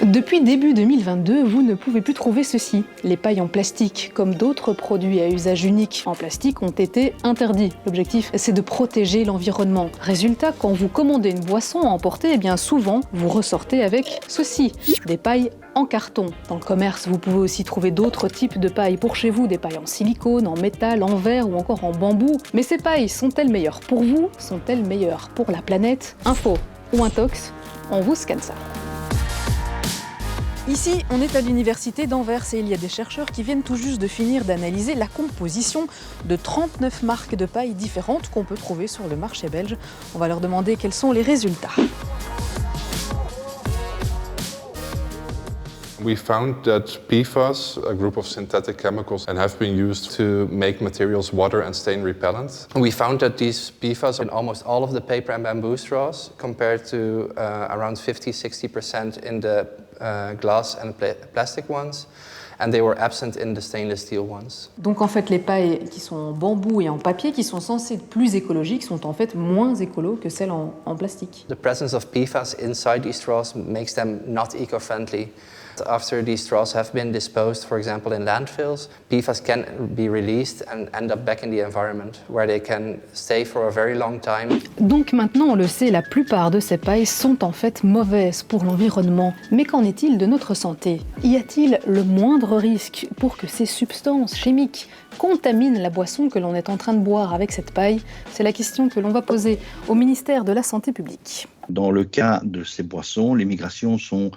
Depuis début 2022, vous ne pouvez plus trouver ceci. Les pailles en plastique, comme d'autres produits à usage unique en plastique, ont été interdits. L'objectif, c'est de protéger l'environnement. Résultat, quand vous commandez une boisson à emporter, eh bien souvent, vous ressortez avec ceci, des pailles en carton. Dans le commerce, vous pouvez aussi trouver d'autres types de pailles pour chez vous, des pailles en silicone, en métal, en verre ou encore en bambou. Mais ces pailles sont-elles meilleures pour vous? Sont-elles meilleures pour la planète? Info ou intox, on vous scanne ça. Ici, on est à l'université d'Anvers et il y a des chercheurs qui viennent tout juste de finir d'analyser la composition de 39 marques de paille différentes qu'on peut trouver sur le marché belge. On va leur demander quels sont les résultats. We found that PFAS, a group of synthetic chemicals, and have been used to make materials water and stain repellent. We found that these PFAS in almost all of the paper and bamboo straws, compared to around 50-60% in the glass and plastic ones, and they were absent in the stainless steel ones. Donc en fait, les pailles qui sont en bambou et en papier, qui sont censées être plus écologiques, sont en fait moins écolos que celles en plastique. The presence of PFAS inside these straws makes them not eco-friendly. After these straws have been disposed, for example, in landfills, PFAS can be released and end up back in the environment, where they can stay for a very long time. Donc maintenant, on le sait, la plupart de ces pailles sont en fait mauvaises pour l'environnement. Mais qu'en est-il de notre santé? Y a-t-il le moindre risque pour que ces substances chimiques contaminent la boisson que l'on est en train de boire avec cette paille? C'est la question que l'on va poser au ministère de la Santé publique. Dans le cas de ces boissons, les migrations sont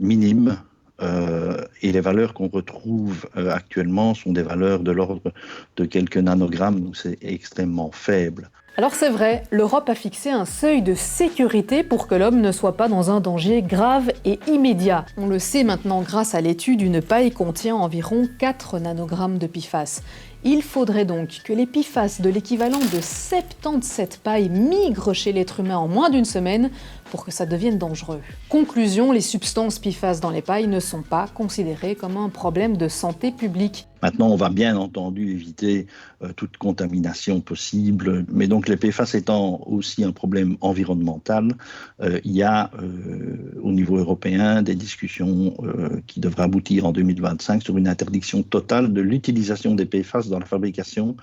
minimes et les valeurs qu'on retrouve actuellement sont des valeurs de l'ordre de quelques nanogrammes, donc c'est extrêmement faible. Alors c'est vrai, l'Europe a fixé un seuil de sécurité pour que l'homme ne soit pas dans un danger grave et immédiat. On le sait maintenant grâce à l'étude, une paille contient environ 4 nanogrammes de PFAS. Il faudrait donc que les PFAS de l'équivalent de 77 pailles migrent chez l'être humain en moins d'une semaine pour que ça devienne dangereux. Conclusion, les substances PFAS dans les pailles ne sont pas considérées comme un problème de santé publique. Maintenant, on va bien entendu éviter toute contamination possible, mais donc les PFAS étant aussi un problème environnemental, il y a au niveau européen des discussions qui devraient aboutir en 2025 sur une interdiction totale de l'utilisation des PFAS dans la fabrication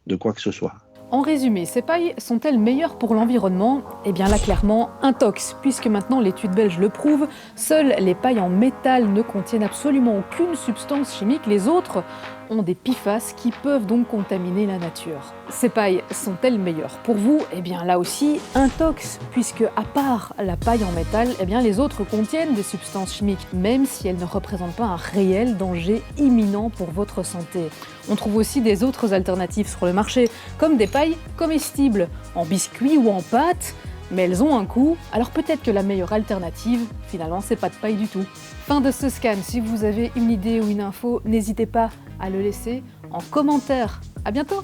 de quoi que ce soit. En résumé, ces pailles sont-elles meilleures pour l'environnement? Eh bien là, clairement, intox, puisque maintenant l'étude belge le prouve, seules les pailles en métal ne contiennent absolument aucune substance chimique, les autres ont des PFAS qui peuvent donc contaminer la nature. Ces pailles sont-elles meilleures pour vous? Eh bien là aussi, intox, puisque à part la paille en métal, eh bien les autres contiennent des substances chimiques, même si elles ne représentent pas un réel danger imminent pour votre santé. On trouve aussi des autres alternatives sur le marché, comme des pailles comestibles, en biscuits ou en pâtes, mais elles ont un coût, alors peut-être que la meilleure alternative, finalement, c'est pas de paille du tout. Fin de ce scan. Si vous avez une idée ou une info, n'hésitez pas à le laisser en commentaire. À bientôt!